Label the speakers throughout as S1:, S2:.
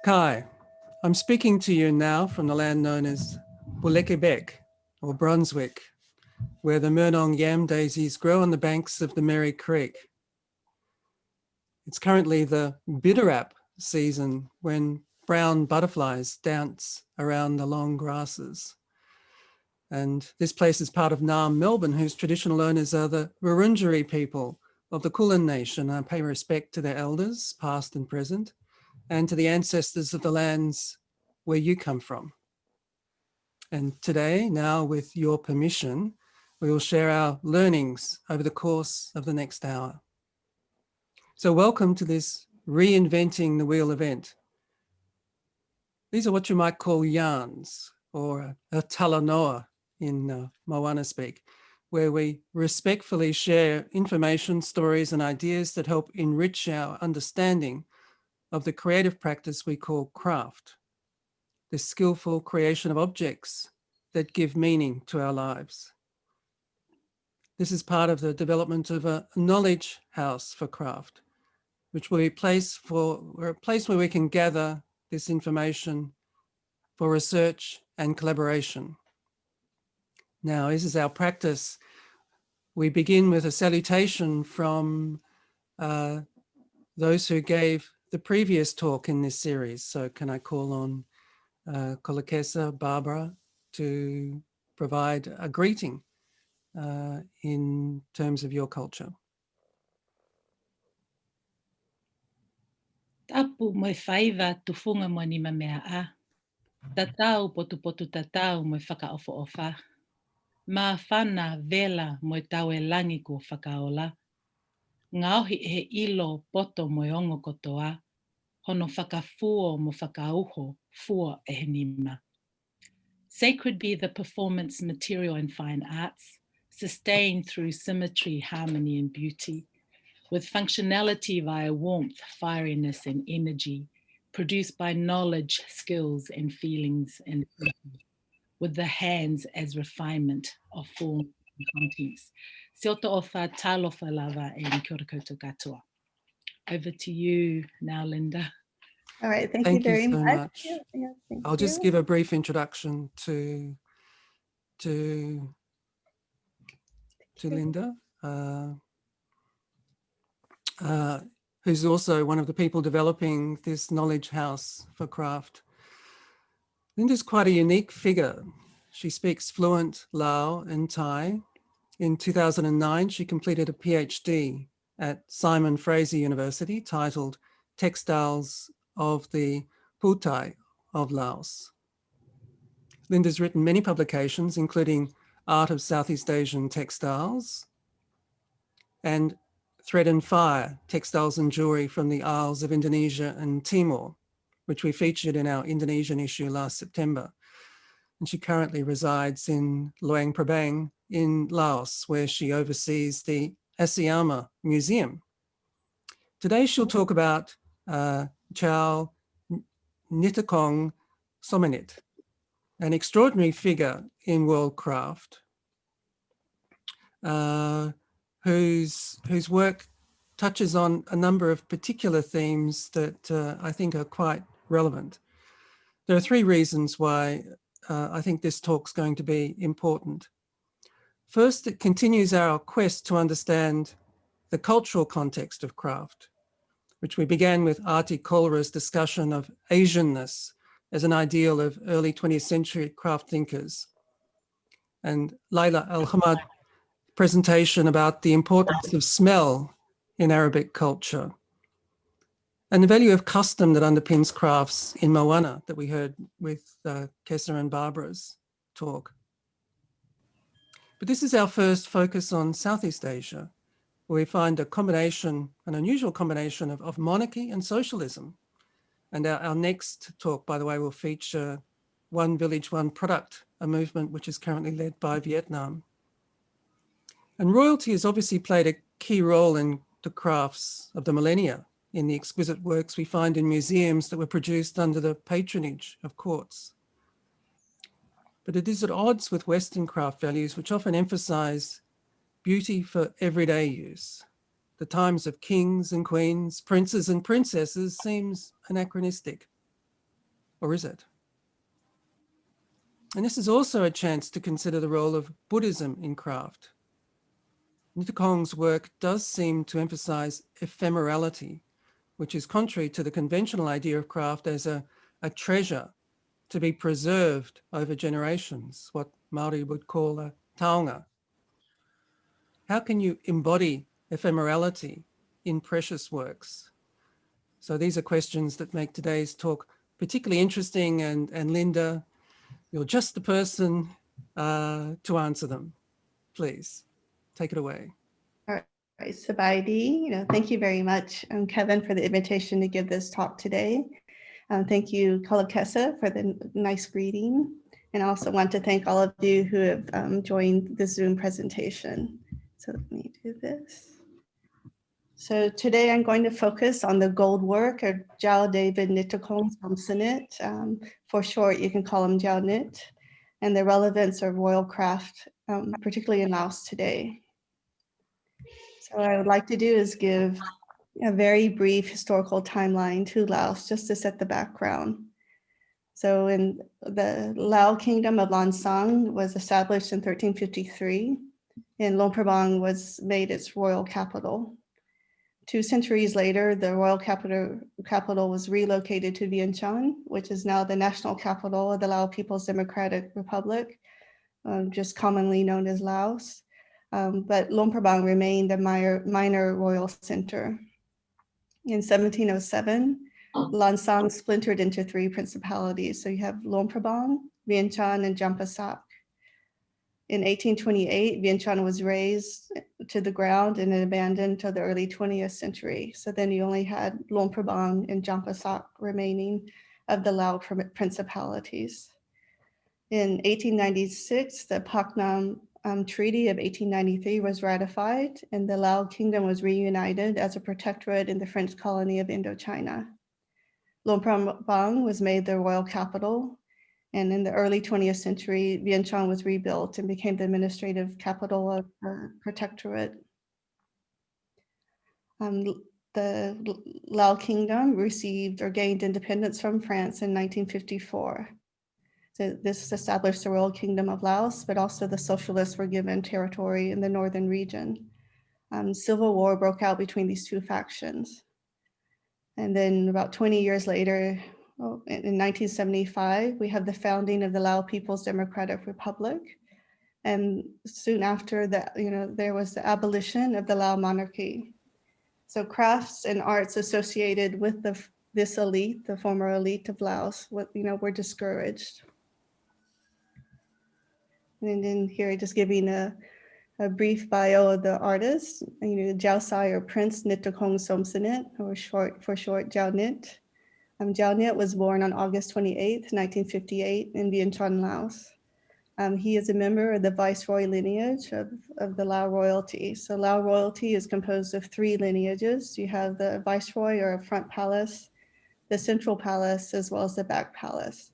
S1: Kai, I'm speaking to you now from the land known as Bulekebek, or Brunswick, where the Murnong yam daisies grow on the banks of the Merry Creek. It's currently the Bidderap season when brown butterflies dance around the long grasses. And this place is part of Naarm, Melbourne, whose traditional owners are the Wurundjeri people of the Kulin Nation. I pay respect to their elders, past and present, and to the ancestors of the lands where you come from. And today, now with your permission, we will share our learnings over the course of the next hour. So welcome to this Reinventing the Wheel event. These are what you might call yarns, or a talanoa in Moana speak, where we respectfully share information, stories, and ideas that help enrich our understanding of the creative practice we call craft, the skillful creation of objects that give meaning to our lives. This is part of the development of a knowledge house for craft, which will be a place where we can gather this information for research and collaboration. Now, this is our practice. We begin with a salutation from those who gave the previous talk in this series. So can I call on Kolakesa, Barbara, to provide a greeting in terms of your culture?
S2: Tapu moi whaiva tufunga mo ni mamea a. Tatau potu tatau moi whakaofa. Ma whana vela moi taue langi ko whakaola. Ngauhi he ilo poto moi ongo kotoa. Hono whakafuo mo whakauho fuo e nima. Sacred be the performance material in fine arts, sustained through symmetry, harmony, and beauty, with functionality via warmth, fieriness, and energy, produced by knowledge, skills, and feelings, and with the hands as refinement of form and contents. Sioto ofa, talofa lava, and kia ora koutou katoa. Over to you now, Linda.
S3: All right, thank you very much.
S1: Yeah, I'll just give a brief introduction to Linda, who's also one of the people developing this knowledge house for craft. Linda's quite a unique figure. She speaks fluent Lao and Thai. In 2009, she completed a PhD at Simon Fraser University titled Textiles of the Putai of Laos. Linda's written many publications, including Art of Southeast Asian Textiles and Thread and Fire, Textiles and Jewelry from the Isles of Indonesia and Timor, which we featured in our Indonesian issue last September. And she currently resides in Luang Prabang in Laos, where she oversees the Asayama Museum. Today, she'll talk about Tiao Nithakhong Somsanith, an extraordinary figure in world craft, whose work touches on a number of particular themes that I think are quite relevant. There are three reasons why I think this talk's going to be important. First, it continues our quest to understand the cultural context of craft, which we began with Arti Kolra's discussion of Asianness as an ideal of early 20th century craft thinkers, and Laila Al-Hamad's presentation about the importance of smell in Arabic culture, and the value of custom that underpins crafts in Moana that we heard with Kessa and Barbara's talk. But this is our first focus on Southeast Asia, where we find a combination, an unusual combination of monarchy and socialism. And our next talk, by the way, will feature One Village, One Product, a movement which is currently led by Vietnam. And royalty has obviously played a key role in the crafts of the millennia, in the exquisite works we find in museums that were produced under the patronage of courts. But it is at odds with Western craft values, which often emphasize beauty for everyday use. The times of kings and queens, princes and princesses seems anachronistic. or is it? And this is also a chance to consider the role of Buddhism in craft. Nithakhong's work does seem to emphasize ephemerality, which is contrary to the conventional idea of craft as a treasure to be preserved over generations, what Māori would call a taonga. How can you embody ephemerality in precious works? So these are questions that make today's talk particularly interesting, and Linda, you're just the person to answer them. Please, take it away.
S3: All right, Sabaidi, thank you very much, Kevin, for the invitation to give this talk today. Thank you, Kalakesa, for the nice greeting. And I also want to thank all of you who have joined the Zoom presentation. So let me do this. So today I'm going to focus on the gold work of Tiao David Nithakhong Somsanith. For short, you can call him Tiao Nit, and the relevance of royal craft, particularly in Laos today. So what I would like to do is give a very brief historical timeline to Laos, just to set the background. So in the Lao Kingdom of Lan Sang was established in 1353, and Luang Prabang was made its royal capital. 2 centuries later, the royal capital was relocated to Vientiane, which is now the national capital of the Lao People's Democratic Republic, just commonly known as Laos. But Luang Prabang remained a minor royal center. In 1707, Lan Sang splintered into 3 principalities. So you have Luang Prabang, Vientiane, and Champasak. In 1828, Vientiane was razed to the ground and abandoned until the early 20th century. So then you only had Luang Prabang and Champasak remaining of the Lao principalities. In 1896, the Pak Nam Treaty of 1893 was ratified, and the Lao Kingdom was reunited as a protectorate in the French colony of Indochina. Luang Prabang was made the royal capital, and in the early 20th century, Vientiane was rebuilt and became the administrative capital of the protectorate. The Lao Kingdom received or gained independence from France in 1954. So this established the Royal Kingdom of Laos, but also the socialists were given territory in the northern region. Civil war broke out between these 2 factions. And then about 20 years later, in 1975, we have the founding of the Lao People's Democratic Republic. And soon after that, there was the abolition of the Lao monarchy. So crafts and arts associated with this elite, the former elite of Laos, were discouraged. And then here, just giving a brief bio of the artist, Jiao Sai, or Prince Nithakhong Somsanith, or for short, Tiao Nit. Tiao Nit was born on August 28th, 1958 in Vientiane, Laos. He is a member of the Viceroy lineage of the Lao royalty. So Lao royalty is composed of 3 lineages. You have the Viceroy, or front palace, the central palace, as well as the back palace.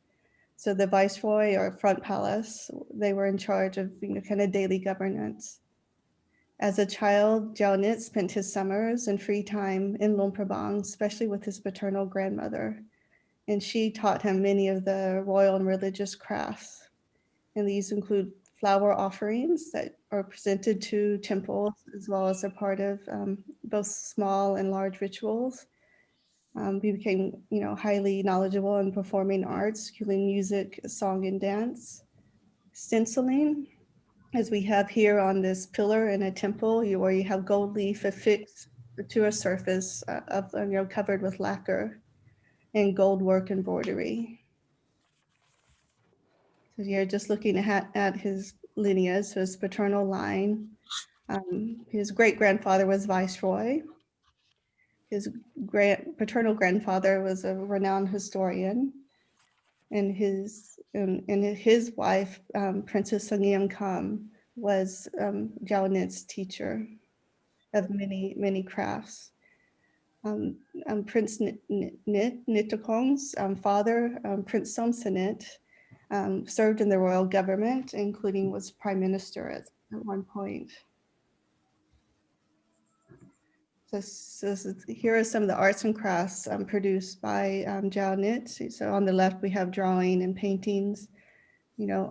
S3: So the Viceroy, or front palace, they were in charge of kind of daily governance. As a child, Tiao Nit spent his summers and free time in Luang Prabang, especially with his paternal grandmother. And she taught him many of the royal and religious crafts. And these include flower offerings that are presented to temples, as well as a part of both small and large rituals. He became, highly knowledgeable in performing arts, including music, song, and dance. Stenciling, as we have here on this pillar in a temple, where you have gold leaf affixed to a surface covered with lacquer, and gold work embroidery. So you're just looking at his lineage, so his paternal line. His great-grandfather was Viceroy. His paternal grandfather was a renowned historian, and his wife, Princess Sangyam Kam, was Tiao Nit's teacher of many crafts. Prince Nithakhong's father, Prince Somsanith, served in the royal government, including was prime minister at one point. Here are some of the arts and crafts produced by Tiao Nit. So on the left, we have drawing and paintings.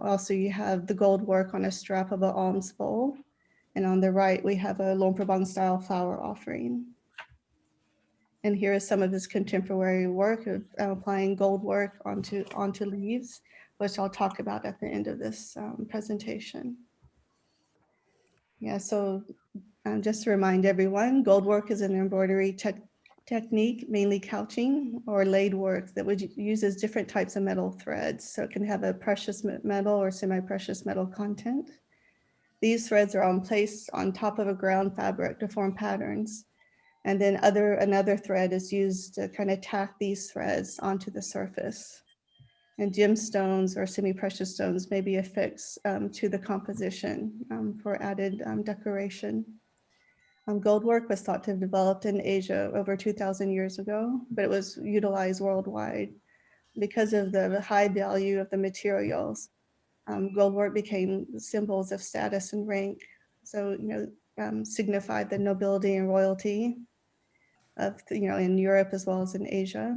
S3: Also you have the gold work on a strap of an alms bowl. And on the right, we have a Luang Prabang style flower offering. And here is some of his contemporary work of applying gold work onto leaves, which I'll talk about at the end of this presentation. Yeah, so just to remind everyone, gold work is an embroidery technique, mainly couching or laid work that uses different types of metal threads. So it can have a precious metal or semi-precious metal content. These threads are placed on top of a ground fabric to form patterns. And then another thread is used to kind of tack these threads onto the surface. And gemstones or semi-precious stones may be affixed to the composition for added decoration. Gold work was thought to have developed in Asia over 2,000 years ago, but it was utilized worldwide. Because of the high value of the materials, gold work became symbols of status and rank. So, signified the nobility and royalty of, in Europe as well as in Asia.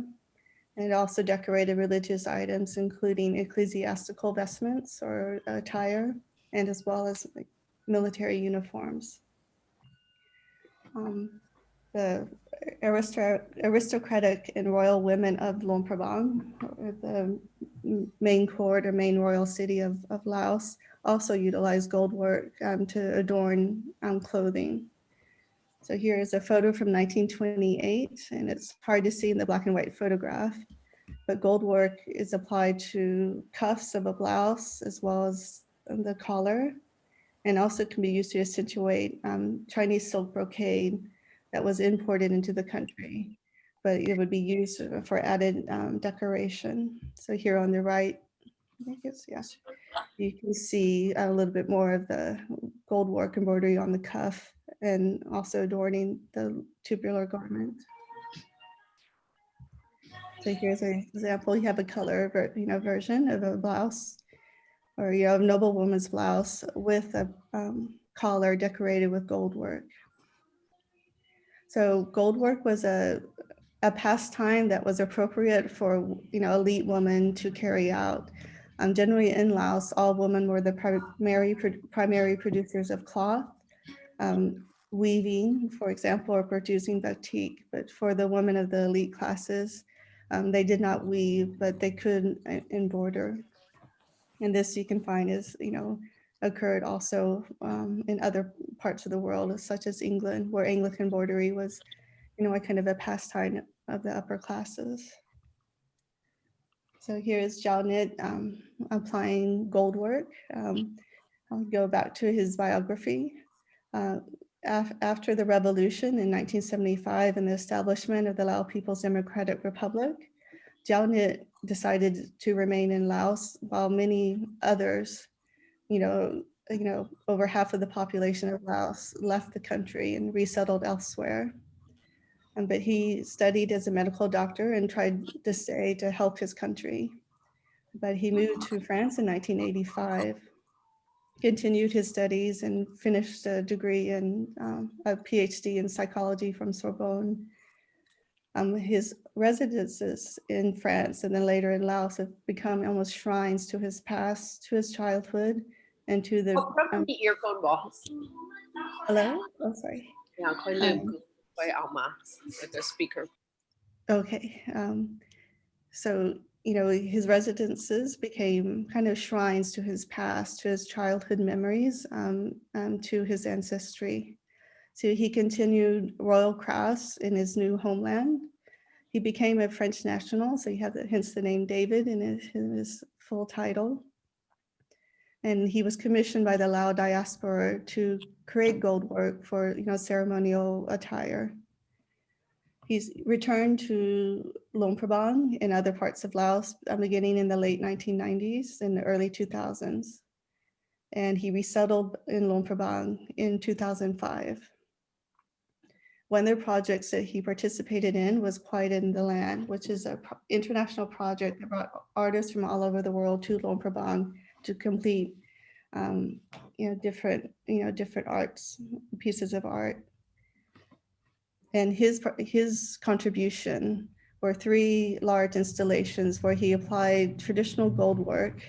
S3: And it also decorated religious items, including ecclesiastical vestments or attire, and as well as like military uniforms. The aristocratic and royal women of Luang Prabang, the main court or main royal city of Laos, also utilized gold work to adorn clothing. So here is a photo from 1928, and it's hard to see in the black and white photograph, but gold work is applied to cuffs of a blouse as well as the collar, and also can be used to accentuate Chinese silk brocade that was imported into the country, but it would be used for added decoration. So here on the right, I think it's, yes, you can see a little bit more of the gold work embroidery on the cuff and also adorning the tubular garment. So here's an example. You have a color version of a blouse, or a noblewoman's blouse with a collar decorated with gold work. So gold work was a pastime that was appropriate for elite women to carry out. Generally in Laos, all women were the primary producers of cloth, weaving, for example, or producing batik. But for the women of the elite classes, they did not weave, but they could embroider. And this you can find is, occurred also in other parts of the world, such as England, where Anglican embroidery was, a kind of a pastime of the upper classes. So here is Tiao Nit applying gold work. I'll go back to his biography. After the revolution in 1975 and the establishment of the Lao People's Democratic Republic, Tiao Nit decided to remain in Laos while many others, over half of the population of Laos left the country and resettled elsewhere. But he studied as a medical doctor and tried to stay to help his country. But he moved to France in 1985, continued his studies and finished a degree in a PhD in psychology from Sorbonne. His residences in France and then later in Laos have become almost shrines to his past, to his childhood, and to the. Hello? Oh, sorry.
S4: The speaker.
S3: Okay. So, his residences became kind of shrines to his past, to his childhood memories, to his ancestry. So he continued royal crafts in his new homeland. He became a French national, so he had hence the name David in his full title. And he was commissioned by the Lao diaspora to create gold work for ceremonial attire. He's returned to Luang Prabang and other parts of Laos beginning in the late 1990s and the early 2000s. And he resettled in Luang Prabang in 2005. One of the projects that he participated in was Quiet in the Land, which is an international project that brought artists from all over the world to Luang Prabang to complete different arts, pieces of art. And his contribution were 3 large installations where he applied traditional gold work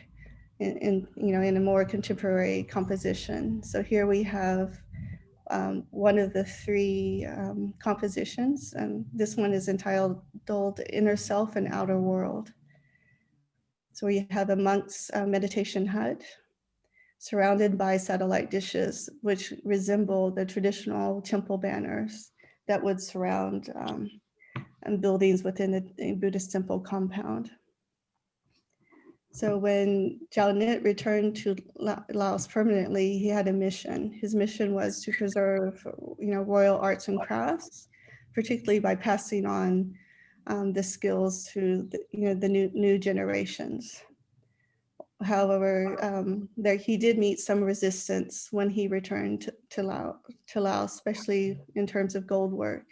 S3: in a more contemporary composition. So here we have one of the 3 compositions. This one is entitled Inner Self and Outer World. So we have a monk's meditation hut surrounded by satellite dishes, which resemble the traditional temple banners that would surround buildings within a Buddhist temple compound. So when Tiao Nit returned to Laos permanently, he had a mission. His mission was to preserve, royal arts and crafts, particularly by passing on the skills to the new generations. However, he did meet some resistance when he returned to Laos, especially in terms of gold work.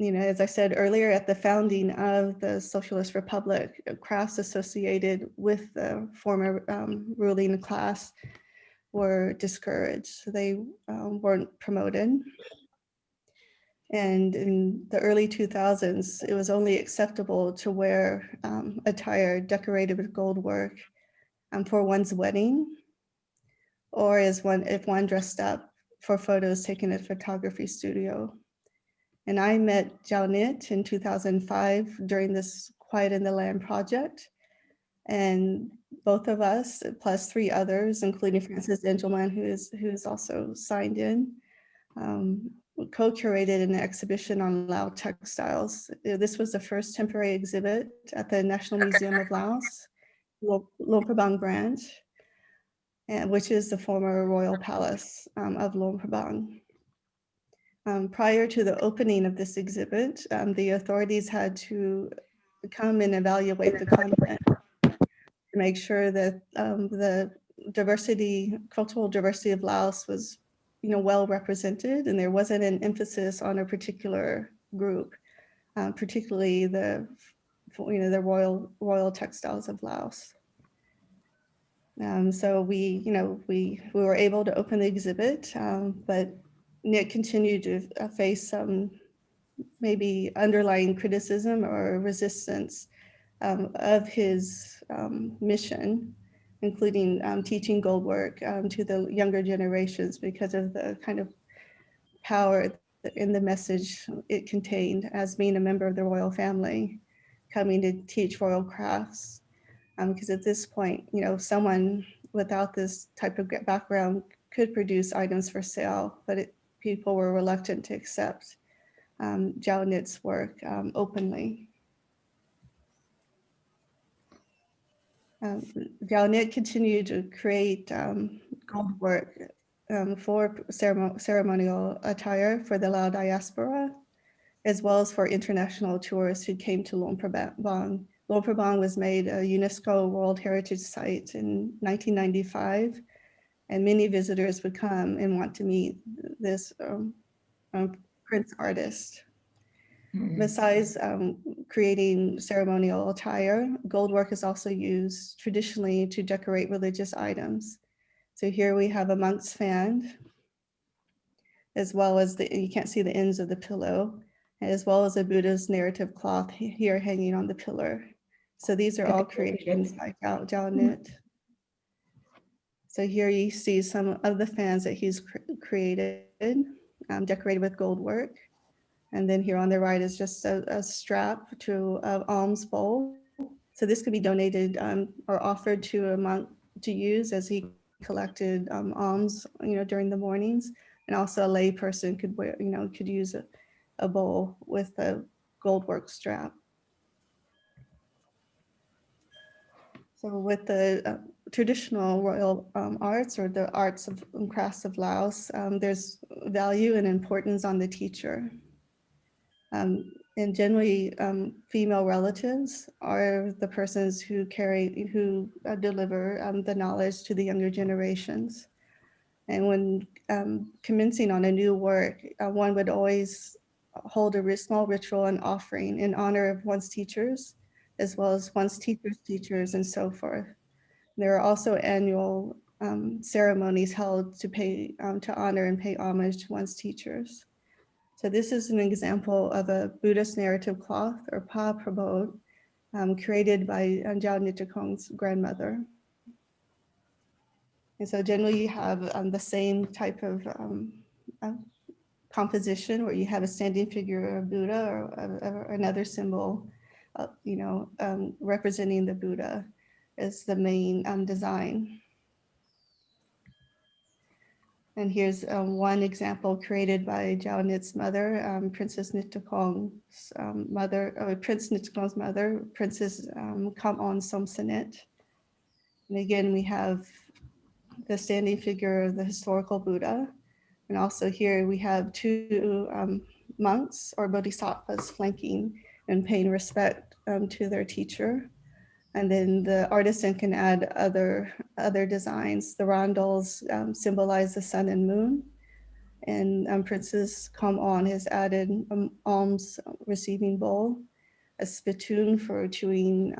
S3: As I said earlier, at the founding of the Socialist Republic, crafts associated with the former ruling class were discouraged. They weren't promoted. And in the early 2000s, it was only acceptable to wear attire decorated with gold work for one's wedding, or if one dressed up for photos taken at a photography studio. And I met Tiao Nit in 2005 during this Quiet in the Land project. And both of us, plus 3 others, including Francis Engelman, who's also signed in, co-curated an exhibition on Lao textiles. This was the first temporary exhibit at the National Museum of Laos, Luang Prabang branch, which is the former royal palace of Luang Prabang. Prior to the opening of this exhibit, the authorities had to come and evaluate the content to make sure that the cultural diversity of Laos was, well represented, and there wasn't an emphasis on a particular group, particularly the royal textiles of Laos. So we were able to open the exhibit, but Nick continued to face some maybe underlying criticism or resistance of his mission, including teaching gold work to the younger generations because of the kind of power in the message it contained as being a member of the royal family, coming to teach royal crafts. Because at this point, someone without this type of background could produce items for sale, but people were reluctant to accept Tiao Nit's work openly. Tiao Nit continued to create gold work for ceremonial attire for the Lao diaspora, as well as for international tourists who came to Luang Prabang. Luang Prabang was made a UNESCO World Heritage Site in 1995, and many visitors would come and want to meet this prince artist. Besides creating ceremonial attire, gold work is also used traditionally to decorate religious items. So here we have a monk's fan, as well as you can't see the ends of the pillow, as well as a Buddha's narrative cloth here hanging on the pillar. So these are all creations by Tiao Nit. So here you see some of the fans that he's created, decorated with gold work. And then here on the right is just a strap to an alms bowl. So this could be donated or offered to a monk to use as he collected alms, during the mornings. And also a lay person could use a bowl with a gold work strap. So with the traditional royal arts, or the arts and crafts of Laos, there's value and importance on the teacher. And generally, female relatives are the persons who deliver the knowledge to the younger generations. And when commencing on a new work, one would always hold a small ritual and offering in honor of one's teachers, as well as one's teacher's teachers and so forth. There are also annual ceremonies held to honor and pay homage to one's teachers. So this is an example of a Buddhist narrative cloth, or pa prabodh, created by Tiao Nithakhong's grandmother. And so generally you have the same type of composition where you have a standing figure of Buddha or another symbol, representing the Buddha as the main design. And here's one example created by Tiao Nit's mother, Princess Nithakhong's mother, or Prince Nithakhong's mother, Princess Kamon Somsanith. And again, we have the standing figure of the historical Buddha. And also here we have two monks or bodhisattvas flanking and paying respect to their teacher. And then the artisan can add other designs. The rondels symbolize the sun and moon. And Princess Kamon has added alms receiving bowl, a spittoon for chewing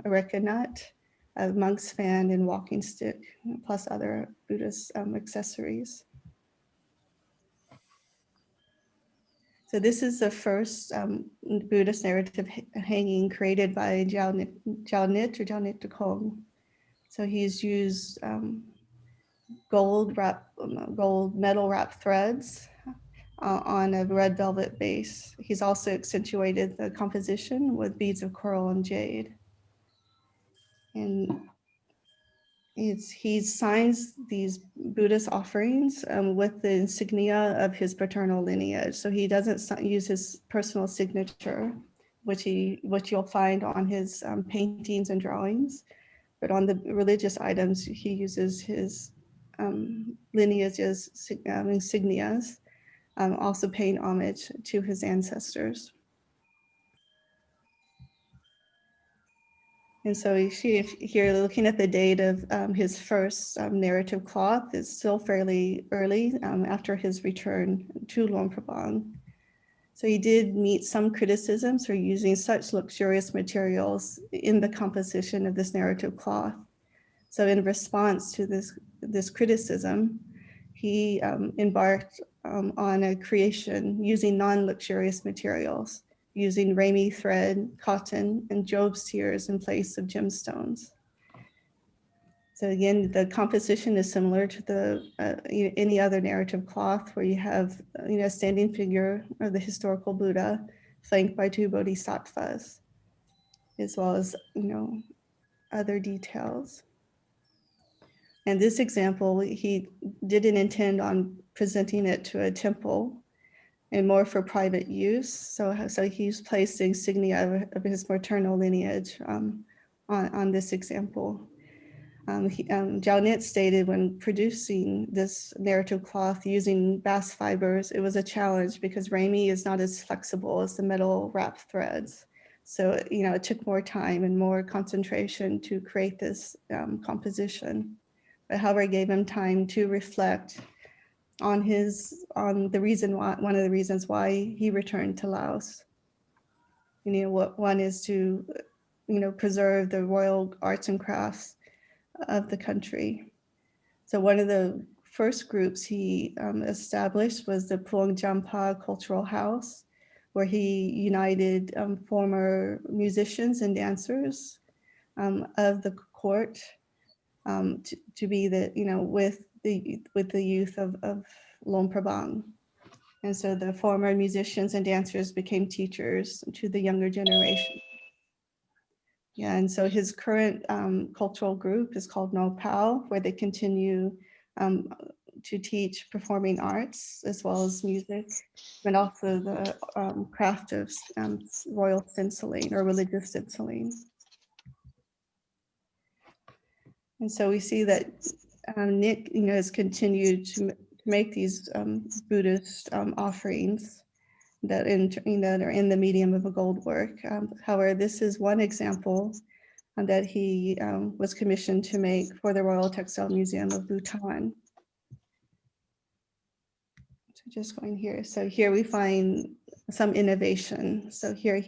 S3: areca nut, a monk's fan and walking stick, plus other Buddhist accessories. So this is the first Buddhist narrative hanging created by Tiao Nit or Tiao Nithakhong. So he's used gold metal wrap threads on a red velvet base. He's also accentuated the composition with beads of coral and jade. And he signs these Buddhist offerings with the insignia of his paternal lineage. So he doesn't use his personal signature, which you'll find on his paintings and drawings. But on the religious items, he uses his lineage's insignias, also paying homage to his ancestors. And so you see here, looking at the date of his first narrative cloth, is still fairly early after his return to Luang Prabang. So he did meet some criticisms for using such luxurious materials in the composition of this narrative cloth. So in response to this criticism, he embarked on a creation using non-luxurious materials, using ramie thread, cotton, and Job's tears in place of gemstones. So again, the composition is similar to any other narrative cloth where you have a standing figure of the historical Buddha flanked by two bodhisattvas, as well as other details. And this example, he didn't intend on presenting it to a temple and more for private use. So he's placed the insignia of his maternal lineage on this example. Tiao Nit stated when producing this narrative cloth using bast fibers, it was a challenge because ramie is not as flexible as the metal wrap threads. So, it took more time and more concentration to create this composition. But however, it gave him time to reflect on the reason why, one of the reasons why he returned to Laos. What one is to, preserve the royal arts and crafts of the country. So one of the first groups he established was the Phuong Jampa Cultural House, where he united former musicians and dancers of the court to be with the youth of Luang Prabang. And so the former musicians and dancers became teachers to the younger generation. Yeah, and so his current cultural group is called No Pao, where they continue to teach performing arts as well as music, but also the craft of royal stenciling or religious stenciling. And so we see that Nick, has continued to make these Buddhist offerings that are in the medium of a gold work. However, this is one example that he was commissioned to make for the Royal Textile Museum of Bhutan. So just going here. So here we find some innovation. So here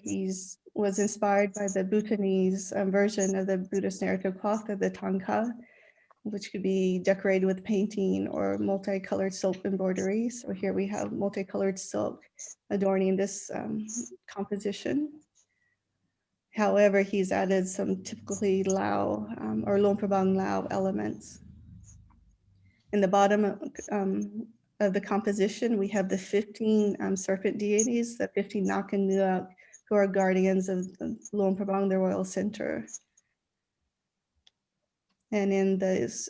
S3: was inspired by the Bhutanese version of the Buddhist narrative cloth of the Thangka, which could be decorated with painting or multicolored silk embroidery. So here we have multicolored silk adorning this composition. However, he's added some typically Lao or Luang Prabang Lao elements. In the bottom of the composition, we have the 15 serpent deities, the 15 Nak and Nuak, who are guardians of Luang Prabang, the royal center. And in this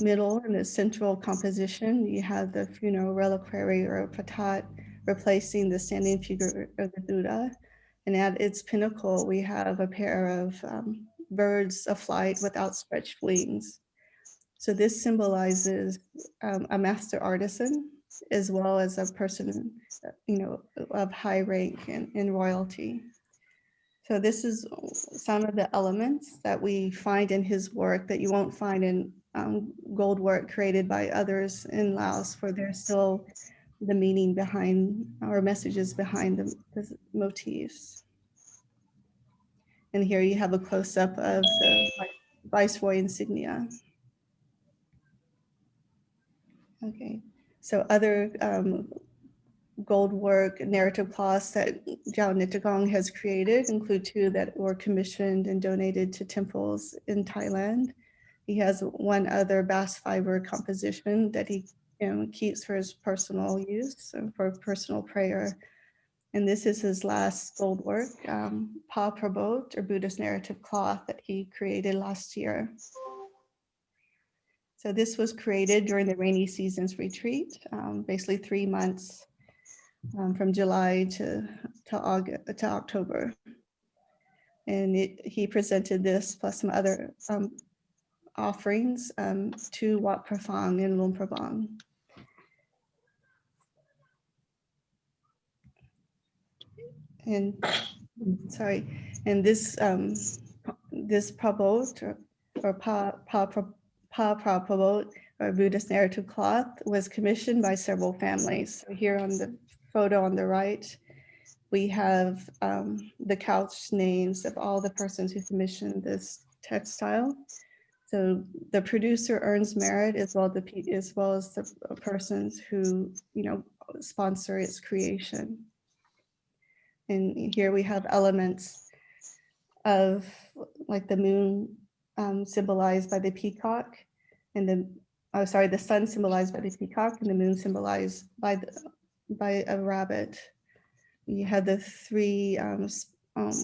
S3: middle, in the central composition, you have the funeral reliquary or patat replacing the standing figure of the Buddha. And at its pinnacle, we have a pair of birds aflight with outstretched wings. So this symbolizes a master artisan, as well as a person, of high rank in royalty. So this is some of the elements that we find in his work that you won't find in gold work created by others in Laos, for there's still the meaning behind or messages behind the motifs. And here you have a close-up of the Viceroy insignia. Okay, so other gold work narrative cloths that Tiao Nithakhong has created include 2 that were commissioned and donated to temples in Thailand. He has 1 other bast fiber composition that he keeps for his personal use and for personal prayer. And this is his last gold work, Pa Prabot, or Buddhist narrative cloth, that he created last year. So this was created during the rainy seasons retreat, basically 3 months from July to October. And he presented this plus some other offerings to Wat Prafang and Luang Prabang. And sorry, and this Prabot or Pa Prabot or Buddhist narrative cloth was commissioned by several families. So here on the photo on the right, we have the couch names of all the persons who commissioned this textile. So the producer earns merit as well as the persons who sponsor its creation. And here we have elements of like the moon symbolized by the peacock, and the sun symbolized by the peacock, and the moon symbolized by a rabbit. You have the 3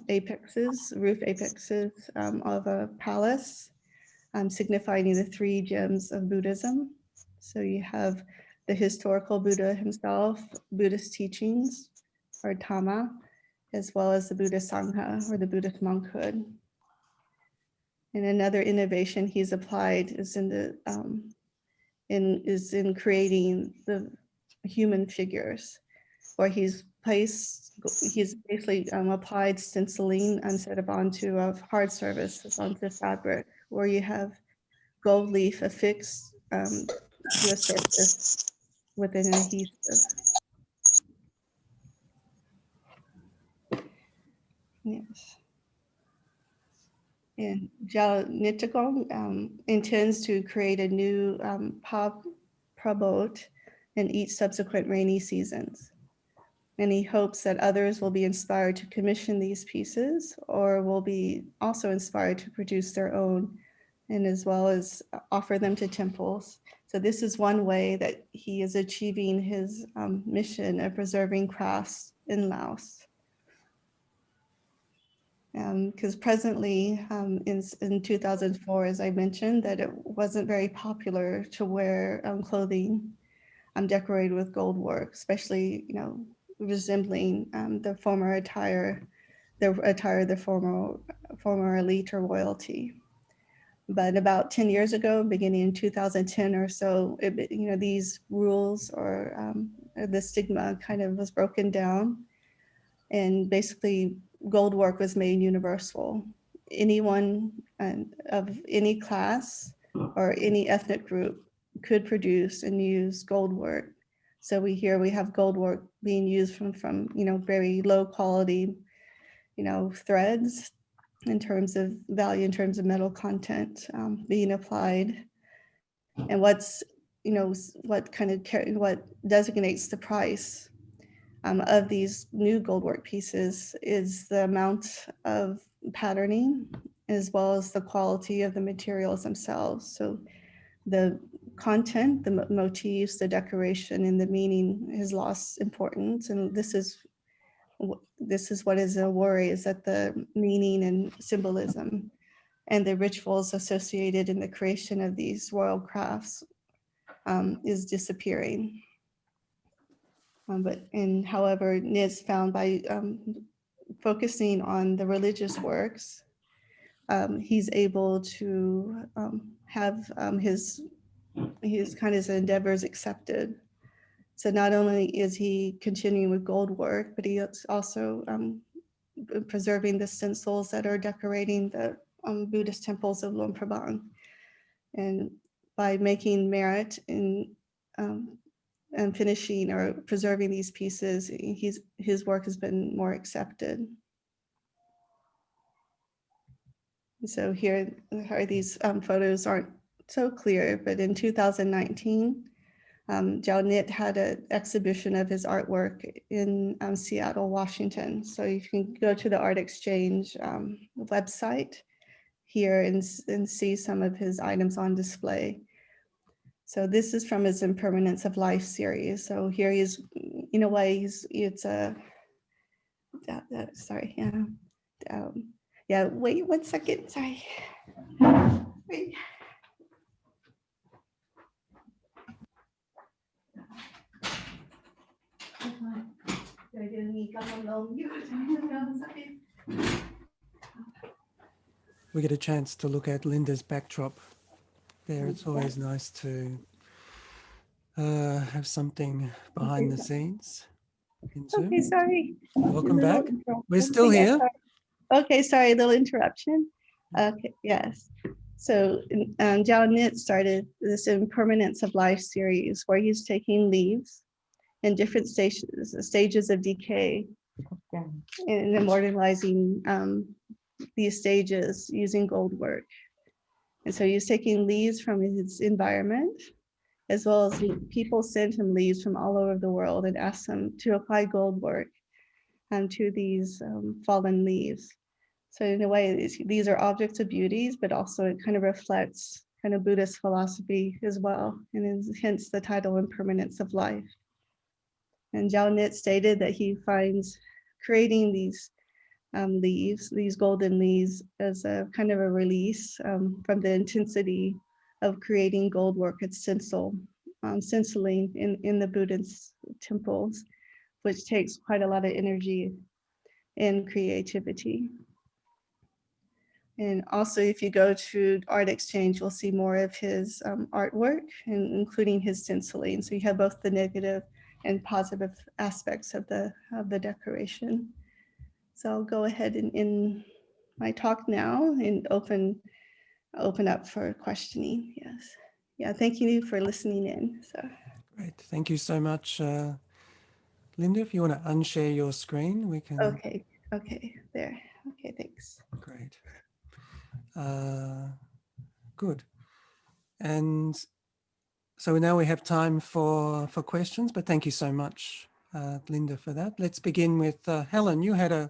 S3: apexes, roof apexes of a palace, signifying the 3 gems of Buddhism. So you have the historical Buddha himself, Buddhist teachings, or Dhamma, as well as the Buddhist Sangha, or the Buddhist monkhood. And another innovation he's applied is in creating the human figures, where he's basically applied stenciling instead of onto a hard surface, onto fabric, where you have gold leaf affixed to a surface with an adhesive. Yes. And Tiao Nithakhong intends to create a new Prabot in each subsequent rainy seasons. And he hopes that others will be inspired to commission these pieces, or will be also inspired to produce their own, and as well as offer them to temples. So this is one way that he is achieving his mission of preserving crafts in Laos. Because presently in 2004, as I mentioned, that it wasn't very popular to wear clothing decorated with gold work, especially, resembling the former attire, the former elite or royalty. But about 10 years ago, beginning in 2010 or so, these rules or the stigma kind of was broken down, and basically gold work was made universal. Anyone of any class or any ethnic group could produce and use gold work. So we have gold work being used from very low quality, threads in terms of value, in terms of metal content being applied And what's, what designates the price of these new gold work pieces is the amount of patterning as well as the quality of the materials themselves. So the content, the motifs, the decoration, and the meaning has lost importance. And this is what is a worry, is that the meaning and symbolism and the rituals associated in the creation of these royal crafts is disappearing. However, Nit's found by focusing on the religious works, he's able to have his endeavors accepted. So not only is he continuing with gold work, but he is also preserving the stencils that are decorating the Buddhist temples of Luang Prabang. And by making merit in and finishing or preserving these pieces, his work has been more accepted. So here are these photos aren't so clear, but in 2019, Tiao Nit had an exhibition of his artwork in Seattle, Washington. So you can go to the Art Exchange website here and see some of his items on display. So this is from his Impermanence of Life series. So here he is, in a way, it's a, sorry, yeah, wait 1 second, sorry. Wait.
S1: We get a chance to look at Linda's backdrop there. It's always nice to have something behind the scenes in Zoom.
S3: Okay, sorry.
S1: Welcome back. We're still here.
S3: Okay, sorry, a little interruption. Okay, yes. So Tiao Nit started this Impermanence of Life series where he's taking leaves in different stages of decay and immortalizing these stages using gold work. And so he's taking leaves from his environment, as well as people sent him leaves from all over the world and asked him to apply gold work to these fallen leaves. So in a way, these are objects of beauties, but also it kind of reflects kind of Buddhist philosophy as well, and hence the title Impermanence of Life. And Tiao Nit stated that he finds creating these leaves, these golden leaves, as a kind of a release from the intensity of creating gold work at stenciling in the Buddhist temples, which takes quite a lot of energy and creativity. And also, if you go to Art Exchange, you'll see more of his artwork, including his stenciling. So you have both the negative and positive aspects of the decoration. So I'll go ahead and in my talk now and open up for questioning. Yes. Yeah, thank you for listening in. So
S1: Great. Thank you so much, Linda. If you want to unshare your screen, we can.
S3: Okay, there. Okay, thanks.
S1: Great. Good. And so now we have time for questions, but thank you so much, Linda, for that. Let's begin with Helen. You had a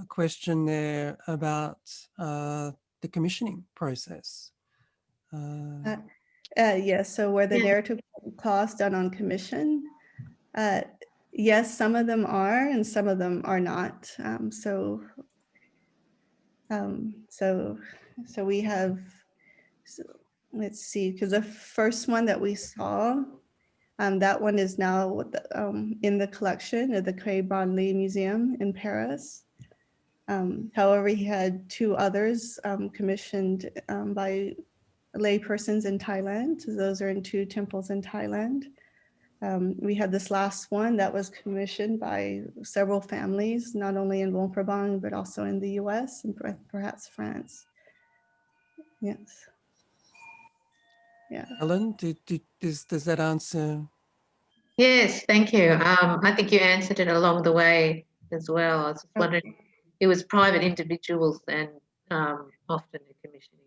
S1: question there about the commissioning process.
S3: Yes, so were the narrative cloths done on commission? Yes, some of them are, and some of them are not. So we have, let's see, because the first one that we saw, that one is now in the collection of the Quai Branly Museum in Paris. However, he had two others commissioned by laypersons in Thailand. So those are in two temples in Thailand. We had this last one that was commissioned by several families, not only in Luang Prabang, but also in the US and perhaps France. Yes. Yeah.
S1: Helen, does that answer?
S4: Yes, thank you. I think you answered it along the way as well. I was just wondering, it was private individuals and often the commissioning.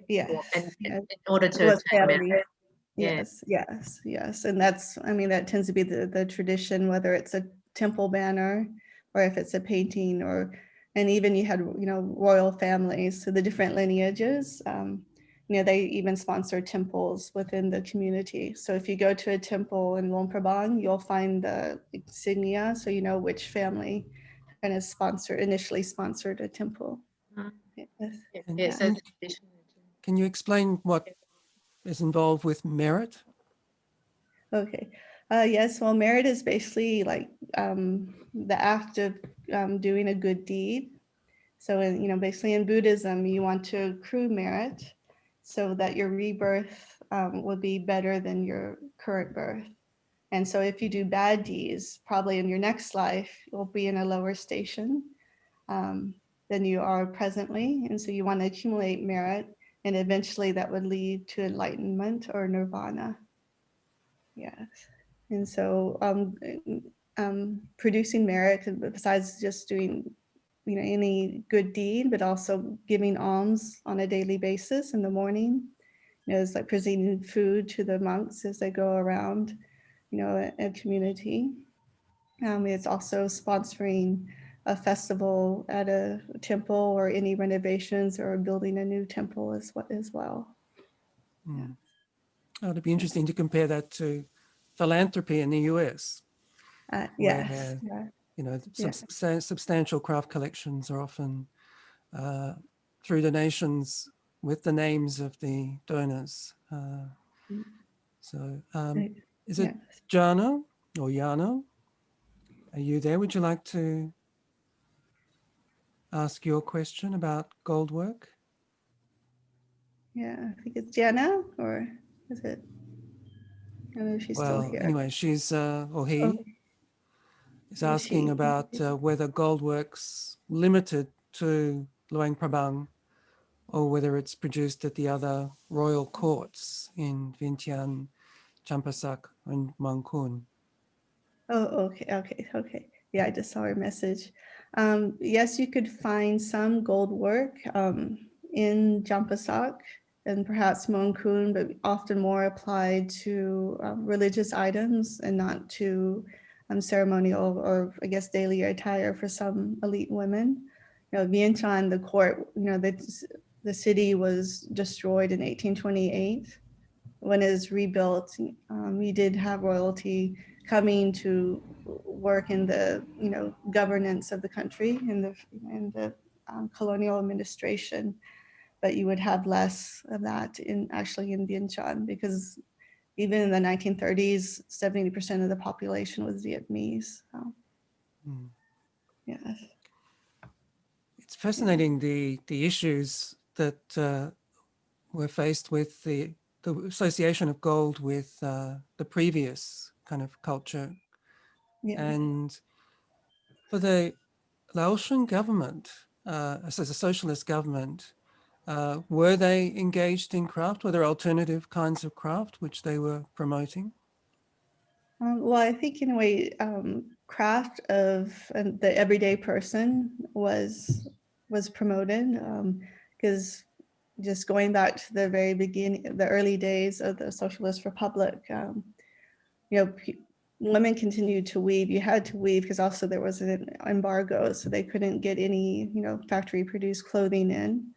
S3: Yeah.
S4: And in order to obtain merit. Yeah.
S3: Yes. And that's, I mean, that tends to be the tradition, whether it's a temple banner or if it's a painting, and even you had, royal families, so the different lineages, they even sponsor temples within the community. So if you go to a temple in Luang Prabang, you'll find the insignia, so you know which family kind of initially sponsored a temple.
S4: Mm.
S3: Yes.
S1: And
S4: Yeah, so the tradition.
S1: can you explain what is involved with merit?
S3: Okay. Yes. Well, merit is basically like the act of doing a good deed. So, basically in Buddhism, you want to accrue merit so that your rebirth will be better than your current birth. And so, if you do bad deeds, probably in your next life, you'll be in a lower station than you are presently. And so, you want to accumulate merit, and eventually that would lead to enlightenment or nirvana. Yes. And so producing merit, besides just doing, any good deed, but also giving alms on a daily basis in the morning, it's like presenting food to the monks as they go around, a community. It's also sponsoring a festival at a temple or any renovations or building a new temple as well.
S1: Mm. Oh, it'd be interesting to compare that to philanthropy in the US,
S3: Yes.
S1: where
S3: Yeah.
S1: substantial craft collections are often through donations with the names of the donors. So is it
S3: Yes.
S1: Jana or Jana? Are you there? Would you like to ask your question about gold work?
S3: Yeah, I think it's Jana, or is it? I don't know if she's still
S1: Well,
S3: here.
S1: anyway, she's or he
S3: Oh,
S1: is asking
S3: she.
S1: about whether gold work's limited to Luang Prabang or whether it's produced at the other royal courts in Vientiane, Champasak, and Mangkun.
S3: Oh, okay. Yeah, I just saw her message. Yes, you could find some gold work in Jampasak and perhaps Monkun, but often more applied to religious items and not to ceremonial or I guess daily attire for some elite women. Vientiane, the court, the city was destroyed in 1828. When it was rebuilt, we did have royalty coming to work in the governance of the country in the colonial administration, but you would have less of that in Vientiane because even in the 1930s, 70% of the population was Vietnamese. So, yes.
S1: It's fascinating the issues that were faced with the association of gold with the previous kind of culture.
S3: Yeah.
S1: And for the Laotian government, as a socialist government, were they engaged in craft? Were there alternative kinds of craft which they were promoting?
S3: Well, I think in a way, craft of the everyday person was promoted because just going back to the very beginning, the early days of the Socialist Republic, women continued to weave. You had to weave because also there was an embargo, so they couldn't get any, factory produced clothing in.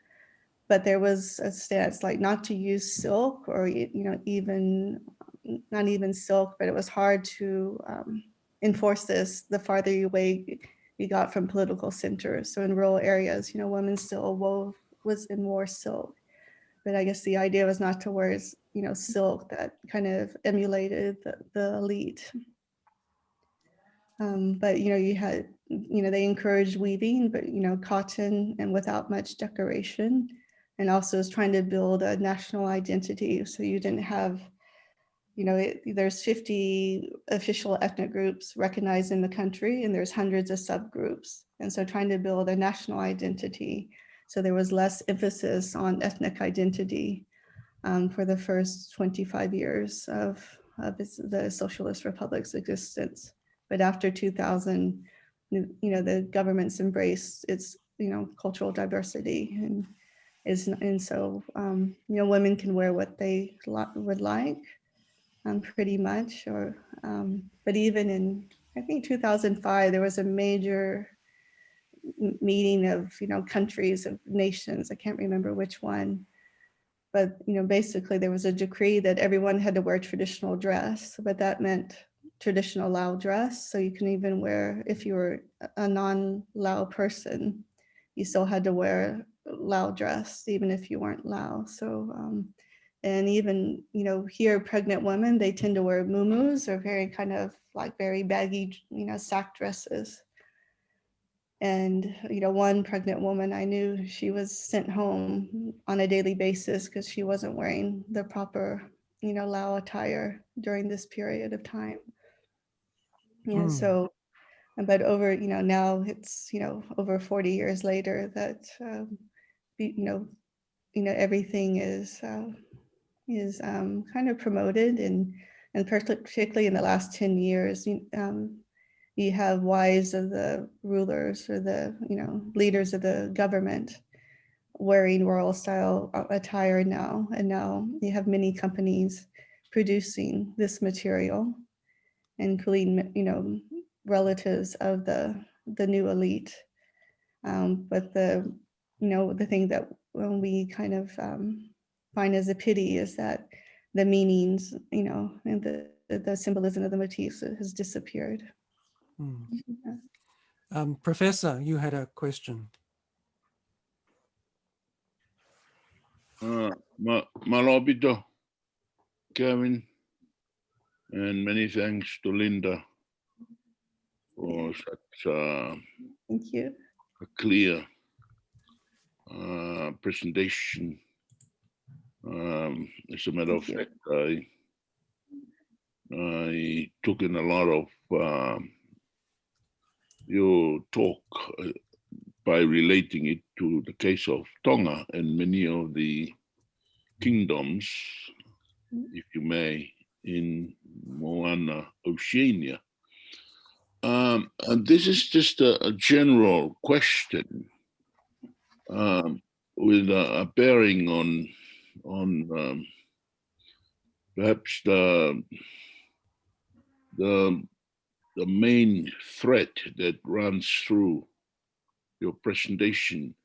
S3: But there was a stance like not to use silk or, even not even silk, but it was hard to enforce this the farther away you got from political centers. So in rural areas, women still wore silk. But I guess the idea was not to wear, silk that kind of emulated the elite. But you had, they encouraged weaving, but cotton and without much decoration, and also was trying to build a national identity. So you didn't have, there's 50 official ethnic groups recognized in the country, and there's hundreds of subgroups. And so trying to build a national identity. So there was less emphasis on ethnic identity for the first 25 years of the Socialist Republic's existence. But after 2000, the government's embraced its, cultural diversity and so, women can wear what they would like. pretty much. But even in, I think 2005, there was a major meeting of, countries, of nations. I can't remember which one. But, basically there was a decree that everyone had to wear traditional dress, but that meant traditional Lao dress. So you can even wear, if you were a non-Lao person, you still had to wear Lao dress, even if you weren't Lao. So, and even, here, pregnant women, they tend to wear muumuus, or very kind of like very baggy, sack dresses. And, one pregnant woman I knew, she was sent home on a daily basis because she wasn't wearing the proper, Lao attire during this period of time. And so, but over, now it's, over 40 years later that, everything is kind of promoted, and particularly in the last 10 years, you have wives of the rulers, or the leaders of the government, wearing royal style attire now, and now you have many companies producing this material, including relatives of the new elite. But the thing that we kind of find as a pity is that the meanings, and the symbolism of the motifs has disappeared.
S1: Professor, you had a question.
S5: Malobito, Kevin, and many thanks to Linda for such
S3: Thank you.
S5: a clear presentation. As a matter of fact, I took in a lot of your talk by relating it to the case of Tonga and many of the kingdoms, if you may, in Moana, Oceania. And this is just a general question with a bearing on perhaps the main thread that runs through your presentation.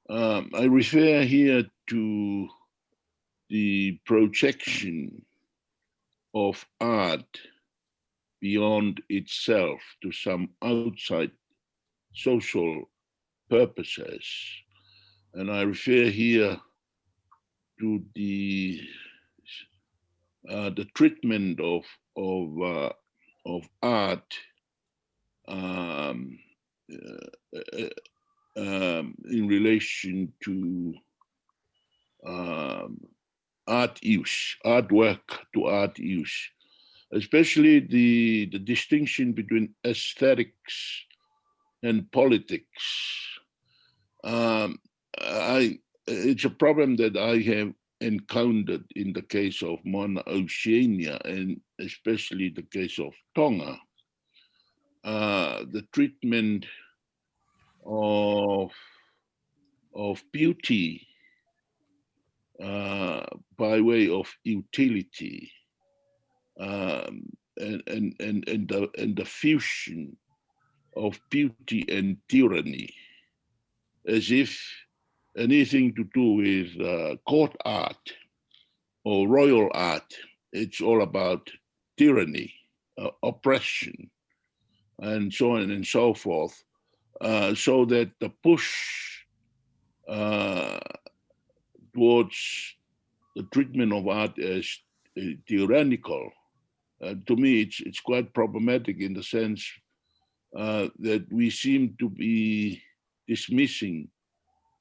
S5: I refer here to the projection of art beyond itself to some outside social purposes. And I refer here to the treatment of art in relation to artwork to art use, especially the distinction between aesthetics and politics. It's a problem that I have encountered in the case of Moana Oceania, and especially the case of Tonga. The treatment of beauty by way of utility, and the fusion of beauty and tyranny, as if anything to do with court art or royal art, it's all about tyranny, oppression, and so on and so forth, so that the push towards the treatment of art as tyrannical, to me, it's quite problematic in the sense that we seem to be dismissing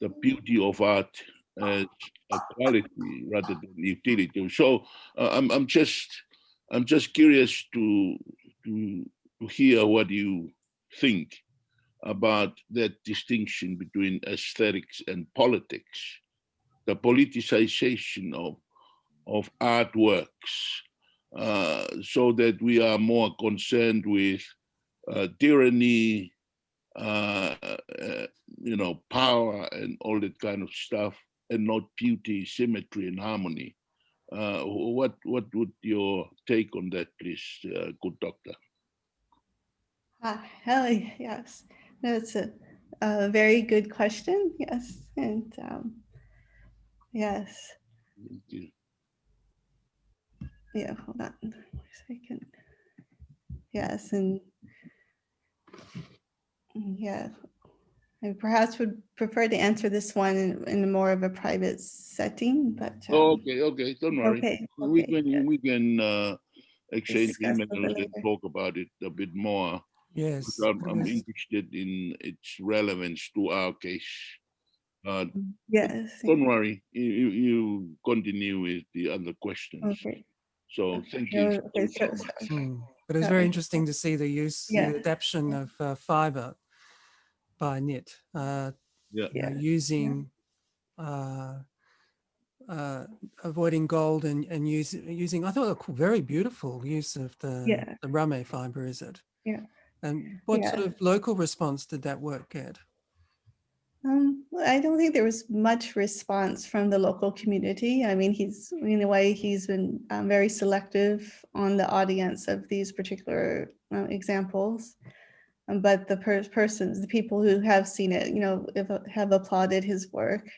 S5: the beauty of art as a quality rather than utility. So I'm just curious to hear what you think about that distinction between aesthetics and politics, the politicization of artworks, so that we are more concerned with tyranny, power and all that kind of stuff, and not beauty, symmetry, and harmony. What would your take on that, please, good doctor?
S3: Hell yes. No, it's a very good question. Yes. And yes.
S5: Thank you.
S3: Yeah, hold on a second. Yes. And yeah, I perhaps would prefer to answer this one in more of a private setting, but
S5: Okay, don't worry.
S3: okay,
S5: We
S3: okay.
S5: can exchange
S3: Discuss a
S5: emails
S3: little
S5: and
S3: later.
S5: talk about it a bit more.
S1: Yes,
S5: I'm interested in its relevance to our case.
S3: Yes.
S5: Don't worry, you continue with the other questions.
S3: Okay.
S5: So thank
S3: No,
S5: you
S3: okay,
S5: so much.
S1: But it's very
S3: sorry.
S1: interesting to see the
S3: Yeah.
S1: adaptation of fiber by Nit,
S5: Yeah.
S1: using avoiding gold and using I thought a very beautiful use of the rame fiber, is it?
S3: Yeah.
S1: And what sort of local response did that work get?
S3: Well, I don't think there was much response from the local community. I mean, in a way, he's been very selective on the audience of these particular examples. But the persons, the people who have seen it, have applauded his work,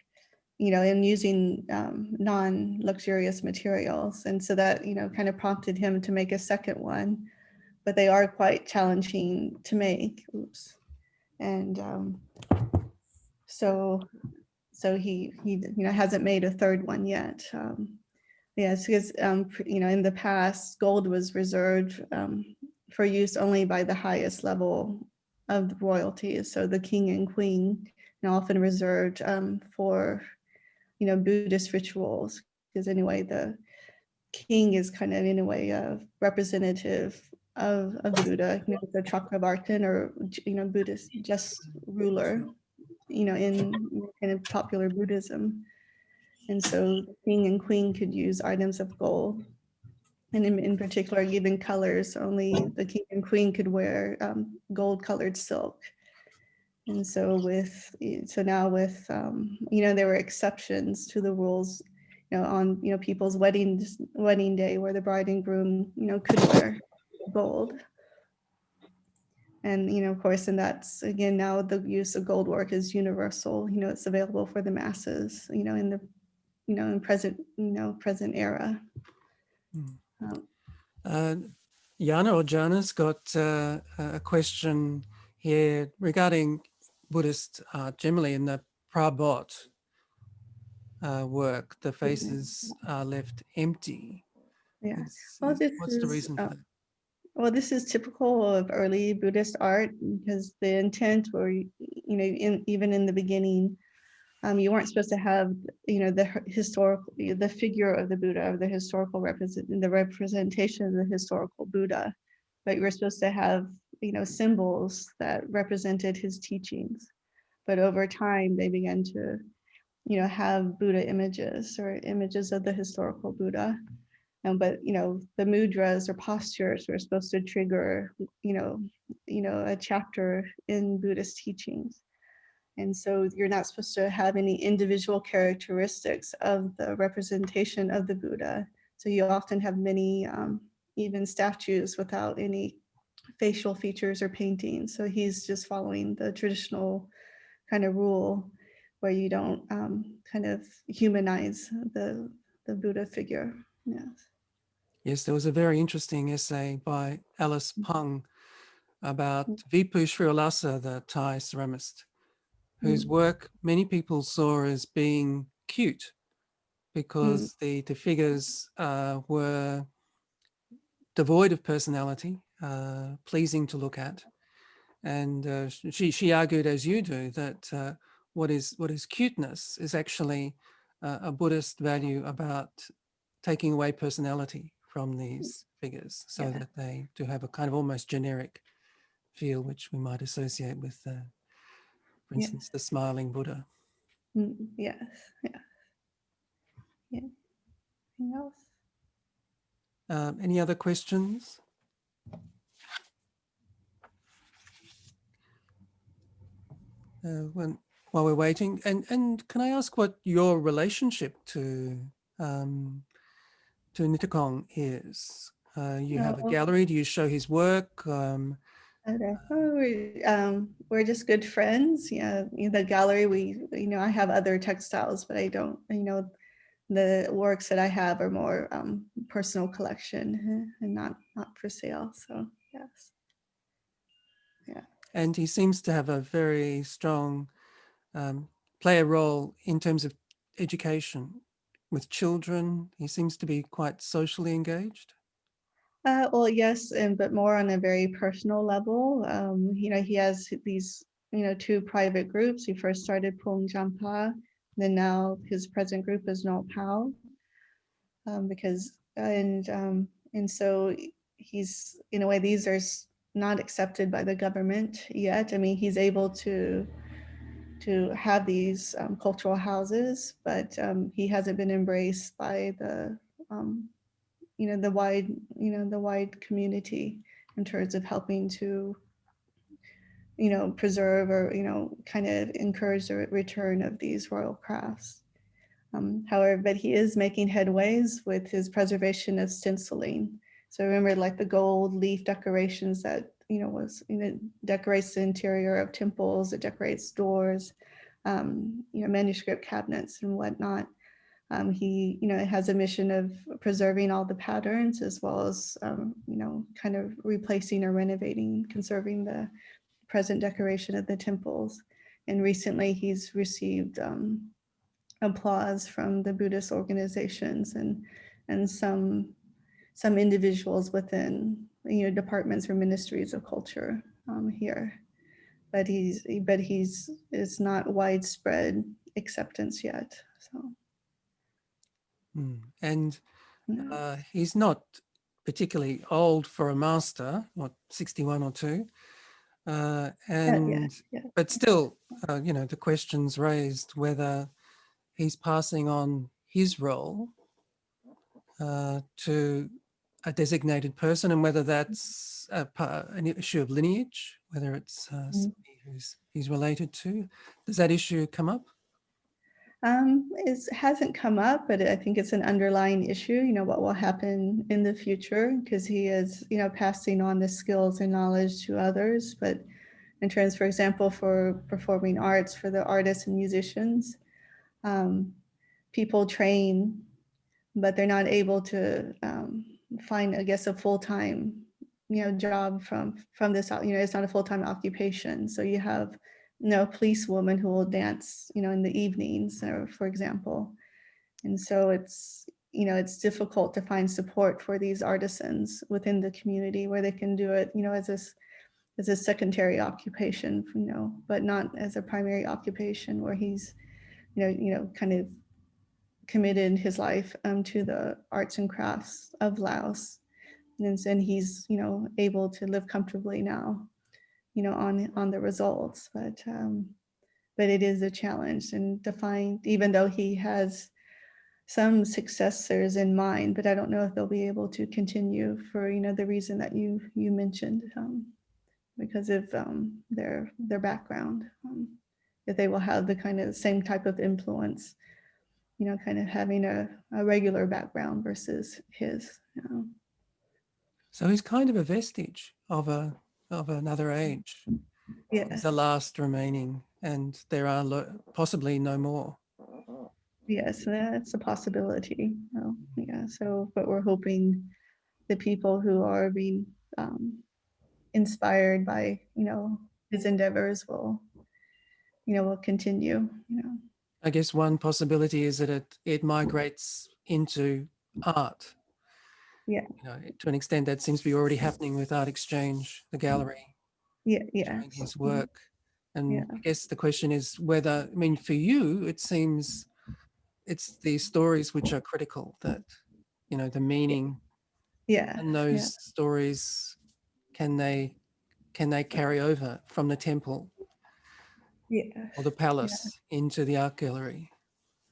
S3: in using non-luxurious materials. And so that, kind of prompted him to make a second one, but they are quite challenging to make. Oops. And so he hasn't made a third one yet. Yes, because in the past, gold was reserved for use only by the highest level of the royalty. So the king and queen, often reserved for Buddhist rituals. Because anyway, the king is kind of in a way representative of the Buddha, the Chakravartin, or Buddhist just ruler, in kind of popular Buddhism. And so the king and queen could use items of gold. And in particular, given colors, only the king and queen could wear gold colored silk. And so now with, there were exceptions to the rules, on, people's wedding day where the bride and groom, could wear gold. And, of course, and that's, again, now the use of gold work is universal. It's available for the masses, in the, in present era.
S1: Jana or Jana's got a question here regarding Buddhist art generally in the Prabot work. The faces are left empty.
S3: Yeah. Well,
S1: What's the reason for that?
S3: Well, this is typical of early Buddhist art because the intent were, even in the beginning, you weren't supposed to have, the figure of the Buddha, or the representation of the historical Buddha, but you were supposed to have, symbols that represented his teachings. But over time, they began to, have Buddha images or images of the historical Buddha. But the mudras or postures were supposed to trigger, a chapter in Buddhist teachings. And so you're not supposed to have any individual characteristics of the representation of the Buddha. So you often have many even statues without any facial features or paintings. So he's just following the traditional kind of rule where you don't kind of humanize the Buddha figure. Yes.
S1: Yes, there was a very interesting essay by Alice Pung about Vipu Srivalasa, the Thai ceramist, whose work many people saw as being cute because the figures were devoid of personality, pleasing to look at. And she argued, as you do, that what is cuteness is actually a Buddhist value about taking away personality from these figures so that they do have a kind of almost generic feel, which we might associate with, for instance, the smiling Buddha.
S3: Yes. Yeah. Anything else?
S1: Any other questions? While we're waiting, and can I ask what your relationship to to Nithakhong is? You have a
S3: Oh,
S1: gallery. Do you show his work?
S3: okay. Oh, we're just good friends. Yeah, the gallery. I have other textiles, but I don't. The works that I have are more personal collection and not for sale. So yes, yeah.
S1: And he seems to have a very strong play a role in terms of education with children. He seems to be quite socially engaged.
S3: Well, yes, but more on a very personal level. He has these, two private groups. He first started Pung Jampa, then now his present group is No Pao, and so he's, in a way, these are not accepted by the government yet. I mean, he's able to have these cultural houses, but he hasn't been embraced by um, the wide community in terms of helping to, preserve or, kind of encourage the return of these royal crafts. However, but he is making headways with his preservation of stenciling. So remember, like the gold leaf decorations that, decorates the interior of temples, it decorates doors, manuscript cabinets and whatnot. He, has a mission of preserving all the patterns as well as, kind of replacing or renovating, conserving the present decoration of the temples. And recently he's received applause from the Buddhist organizations and some individuals within, departments or ministries of culture here. But it's not widespread acceptance yet. So.
S1: And
S3: Yeah.
S1: he's not particularly old for a master, what, 61 or 2. And
S3: Yeah.
S1: but still, the question's raised whether he's passing on his role to a designated person, and whether that's an issue of lineage, whether it's somebody he's related to. Does that issue come up?
S3: It hasn't come up, but I think it's an underlying issue, what will happen in the future, because he is, passing on the skills and knowledge to others. But in terms, for example, for performing arts, for the artists and musicians, people train, but they're not able to find, I guess, a full-time, job from this, it's not a full-time occupation. So you have, a policewoman who will dance, in the evenings, or for example. And so it's, it's difficult to find support for these artisans within the community where they can do it, as a secondary occupation, but not as a primary occupation where he's, kind of committed his life to the arts and crafts of Laos. And he's, able to live comfortably now, on the results. But it is a challenge, and to find, even though he has some successors in mind, but I don't know if they'll be able to continue for, the reason that you mentioned, because of their background, that they will have the kind of same type of influence, kind of having a regular background versus his.
S1: So he's kind of a vestige of another age.
S3: Yeah.
S1: He's the last remaining, and there are possibly no more.
S3: Yes, that's a possibility. Yeah. So, but we're hoping the people who are being inspired by, his endeavors will continue.
S1: I guess one possibility is that it migrates into art.
S3: Yeah.
S1: To an extent that seems to be already happening with Art Exchange, the gallery,
S3: Yeah.
S1: showing his work. And
S3: Yeah.
S1: I guess the question is whether, I mean, for you, it seems it's the stories which are critical, that, the meaning.
S3: Yeah.
S1: And those stories, can they carry over from the temple or the palace into the art gallery?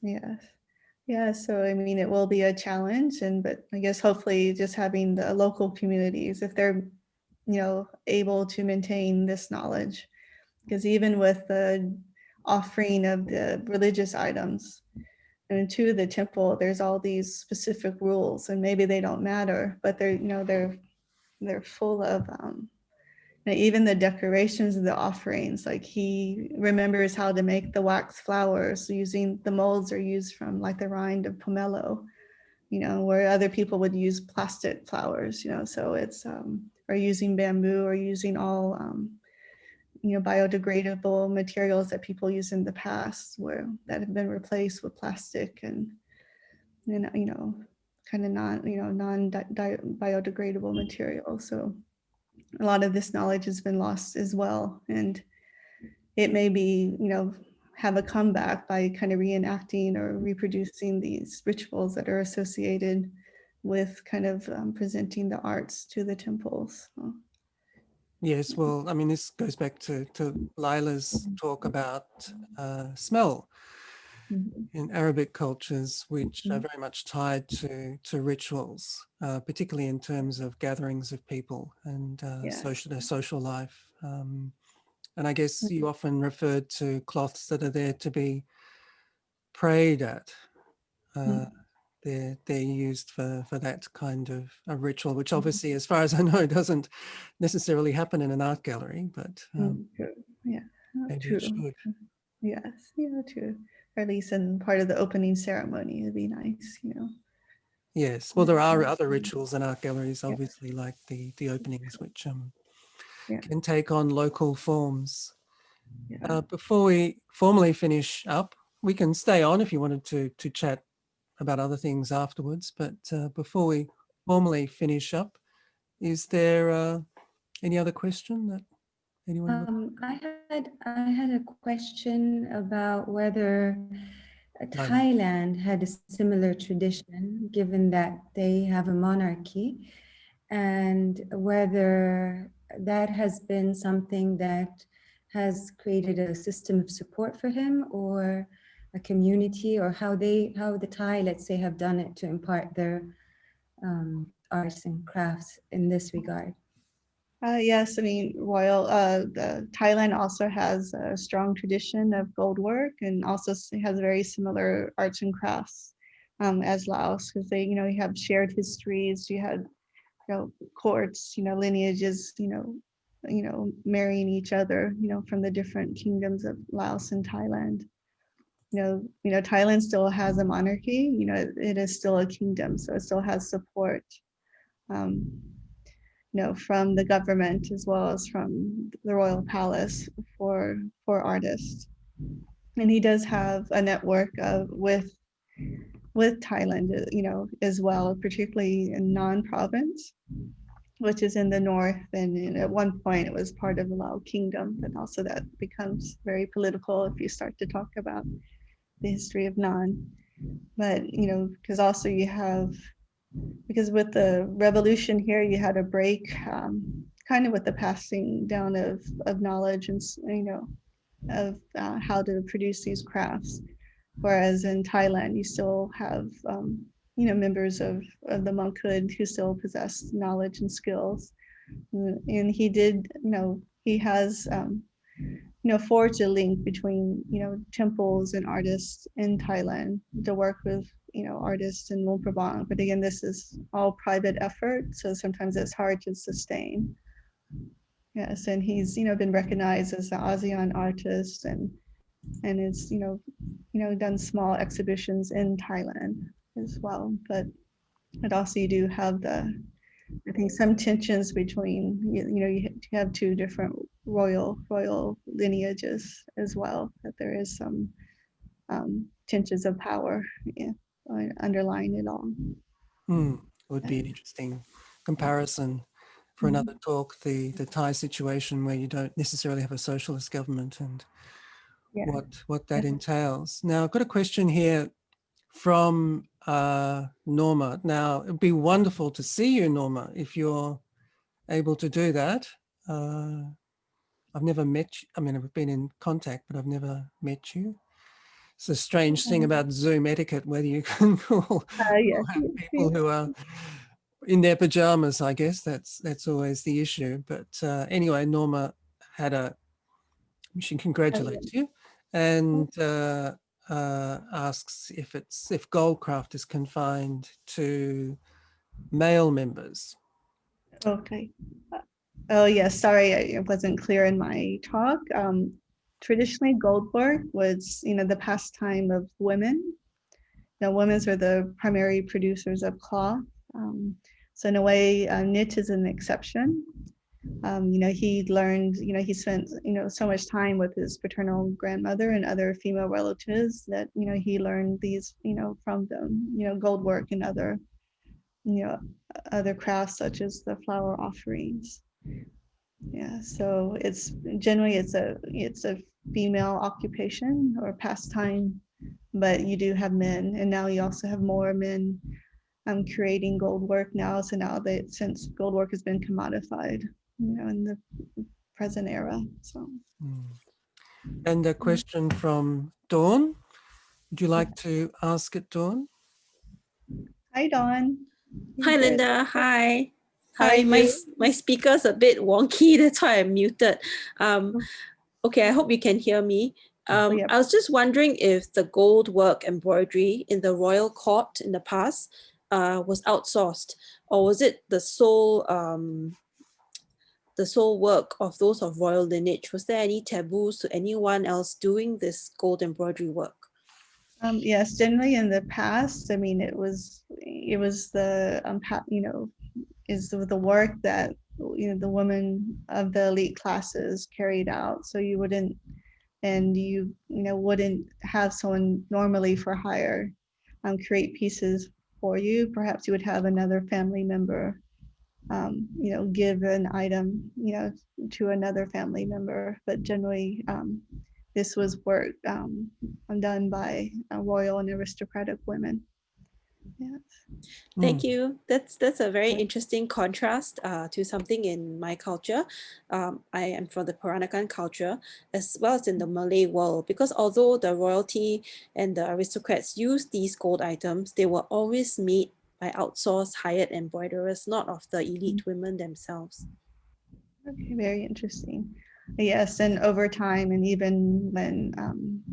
S3: Yes. Yeah. So, I mean, it will be a challenge, but I guess hopefully just having the local communities, if they're, able to maintain this knowledge, because even with the offering of the religious items, and to the temple, there's all these specific rules, and maybe they don't matter, but they're full of even the decorations of the offerings. Like he remembers how to make the wax flowers using the molds are used from like the rind of pomelo, where other people would use plastic flowers, so it's or using bamboo or using all biodegradable materials that people used in the past where that have been replaced with plastic and kind of non-biodegradable materials. So a lot of this knowledge has been lost as well, and it may be have a comeback by kind of reenacting or reproducing these rituals that are associated with kind of presenting the arts to the temples. So.
S1: Yes, well, I mean, this goes back to Lila's talk about smell in Arabic cultures, which are very much tied to rituals, particularly in terms of gatherings of people and their social life. And I guess you often referred to cloths that are there to be prayed at. They're used for that kind of a ritual, which obviously, as far as I know, doesn't necessarily happen in an art gallery, but maybe it should.
S3: Yes, true. Or at least in part of the opening ceremony, it'd be nice,
S1: Yes, well, there are other rituals in art galleries, obviously, like the openings, which can take on local forms. Before we formally finish up, we can stay on if you wanted to chat about other things afterwards, but before we formally finish up, is there any other question that anyone would?
S6: I had a question about whether Thailand had a similar tradition, given that they have a monarchy, and whether that has been something that has created a system of support for him or a community, or how the Thai, let's say, have done it to impart their arts and crafts in this regard.
S3: Yes, I mean, Thailand also has a strong tradition of gold work, and also has very similar arts and crafts as Laos, because they, you have shared histories. You had, courts, lineages, marrying each other, from the different kingdoms of Laos and Thailand. Thailand still has a monarchy. It is still a kingdom, so it still has support. From the government as well as from the royal palace for artists. And he does have a network with Thailand, as well, particularly in Nan province, which is in the north. And at one point it was part of the Lao kingdom, but also that becomes very political if you start to talk about the history of Nan. But, because also you have, because with the revolution here, you had a break kind of with the passing down of knowledge and, of how to produce these crafts. Whereas in Thailand, you still have, members of the monkhood who still possess knowledge and skills. And he did, he has, forged a link between, temples and artists in Thailand to work with, artists in Luang Prabang. But again, this is all private effort, so sometimes it's hard to sustain. Yes, and he's, been recognized as the ASEAN artist, and it's, done small exhibitions in Thailand as well. But also you do have I think some tensions between, you have two different royal lineages as well, that there is some tensions of power underlying it all.
S1: Would be an interesting comparison for another talk, the Thai situation where you don't necessarily have a socialist government and what that entails. Now, I've got a question here from Norma. Now, it'd be wonderful to see you, Norma, if you're able to do that. I've never met you. I mean, I've been in contact, but I've never met you. It's a strange thing about Zoom etiquette, whether you can call people who are in their pajamas. I guess that's always the issue. But anyway, Norma she congratulates you, and asks if Goldcraft is confined to male members.
S3: Okay. Oh, yes, sorry, I wasn't clear in my talk. Traditionally, gold work was, the pastime of women. Now, women are the primary producers of cloth. So in a way, Nit is an exception. He learned, he spent, so much time with his paternal grandmother and other female relatives that, he learned these, from them, gold work and other, other crafts such as the flower offerings. Yeah, so it's generally it's a female occupation or pastime, but you do have men, and now you also have more men creating gold work now. So now that since gold work has been commodified, in the present era. So.
S1: And a question from Dawn. Would you like to ask it, Dawn?
S3: Hi, Dawn.
S7: Hi, Linda. Hi.
S3: How are
S7: Hi.
S3: you?
S7: My speaker's a bit wonky. That's why I'm muted. Okay, I hope you can hear me.
S3: Yeah.
S7: I was just wondering if the gold work embroidery in the royal court in the past was outsourced, or was it the sole work of those of royal lineage? Was there any taboos to anyone else doing this gold embroidery work?
S3: Yes, generally in the past, I mean, it was the is the work that the women of the elite classes carried out. So you wouldn't have someone normally for hire create pieces for you. Perhaps you would have another family member give an item to another family member, but generally this was work done by royal and aristocratic women. Yes.
S7: Thank you. That's a very interesting contrast to something in my culture. I am from the Peranakan culture, as well as in the Malay world, because although the royalty and the aristocrats used these gold items, they were always made by outsourced hired embroiderers, not of the elite women themselves.
S3: Okay, very interesting. Yes, and over time, and even when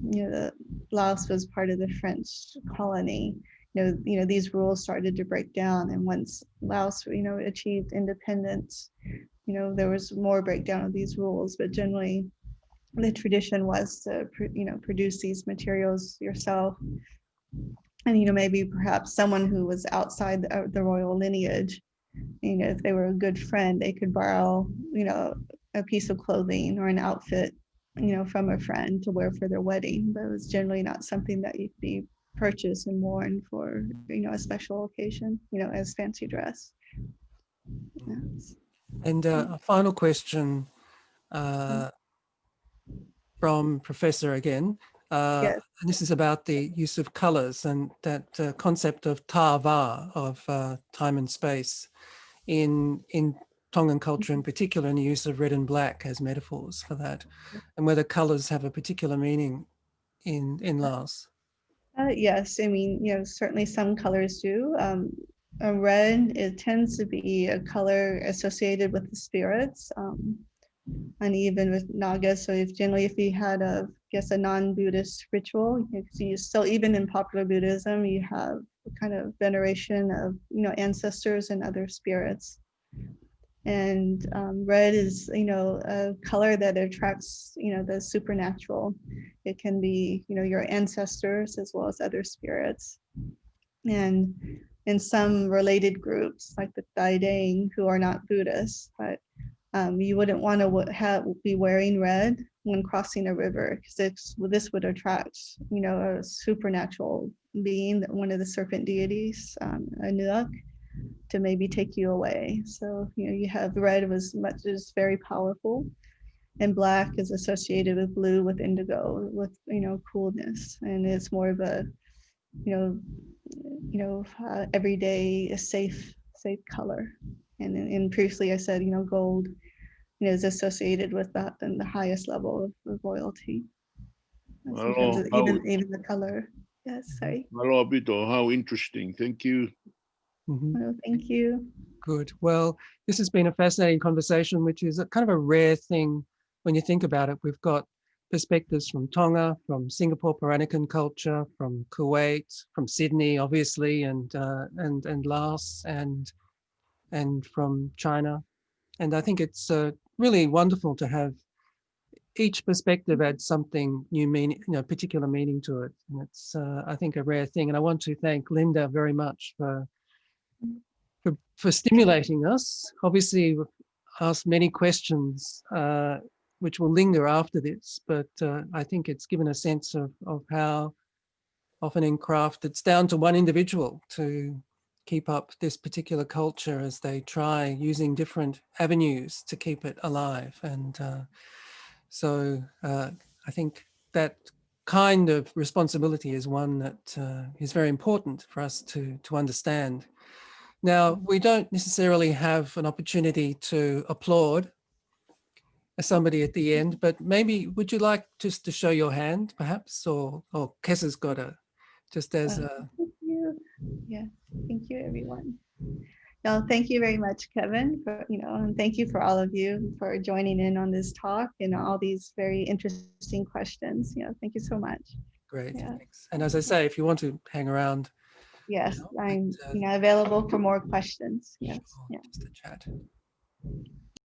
S3: the Laos was part of the French colony, these rules started to break down. And once Laos, achieved independence, there was more breakdown of these rules. But generally, the tradition was to, produce these materials yourself. And maybe perhaps someone who was outside the royal lineage, if they were a good friend, they could borrow, a piece of clothing or an outfit, from a friend to wear for their wedding. But it was generally not something that you could be purchased and worn for, a special occasion, as fancy dress. Yes.
S1: And a final question from Professor again.
S3: Yes.
S1: And this is about the use of colors and that concept of tava, of time and space, in Tongan culture in particular, and the use of red and black as metaphors for that, and whether colors have a particular meaning in Laos.
S3: Yes, I mean, certainly some colors do. Red, it tends to be a color associated with the spirits, and even with Naga. So if you had a non-Buddhist ritual, so even in popular Buddhism, you have kind of veneration of ancestors and other spirits. And red is a color that attracts the supernatural. It can be your ancestors as well as other spirits. And in some related groups like the Dai Dang, who are not Buddhists, but you wouldn't want to be wearing red when crossing a river, because this would attract a supernatural being, one of the serpent deities, a Nuak, to maybe take you away. So you have red is very powerful, and black is associated with blue, with indigo, with coolness, and it's more of a everyday safe color. And previously I said gold is associated with that and the highest level of royalty.
S5: Well,
S3: even the color. Yes, sorry.
S5: Hello, Abito. How interesting. Thank you.
S3: Well, thank you.
S1: Good. Well, this has been a fascinating conversation, which is a kind of a rare thing when you think about it. We've got perspectives from Tonga, from Singapore Peranakan culture, from Kuwait, from Sydney, obviously, and Laos, and from China. And I think it's really wonderful to have each perspective add something new meaning, particular meaning to it. And it's, I think, a rare thing. And I want to thank Linda very much for stimulating us. Obviously, we've asked many questions, which will linger after this, but I think it's given a sense of how often in craft, it's down to one individual to keep up this particular culture as they try using different avenues to keep it alive. And so I think that kind of responsibility is one that is very important for us to understand. Now, we don't necessarily have an opportunity to applaud somebody at the end, but maybe would you like just to show your hand, perhaps, or Kessa's got just as a...
S3: Thank you. Yeah, thank you, everyone. No, thank you very much, Kevin, for, and thank you for all of you for joining in on this talk and all these very interesting questions. Thank you so much.
S1: Great,
S3: Yeah.
S1: thanks. And as I say, if you want to hang around.
S3: Yes, I'm available for more questions. Yes.
S1: Sure,
S3: Yeah.
S1: just a chat.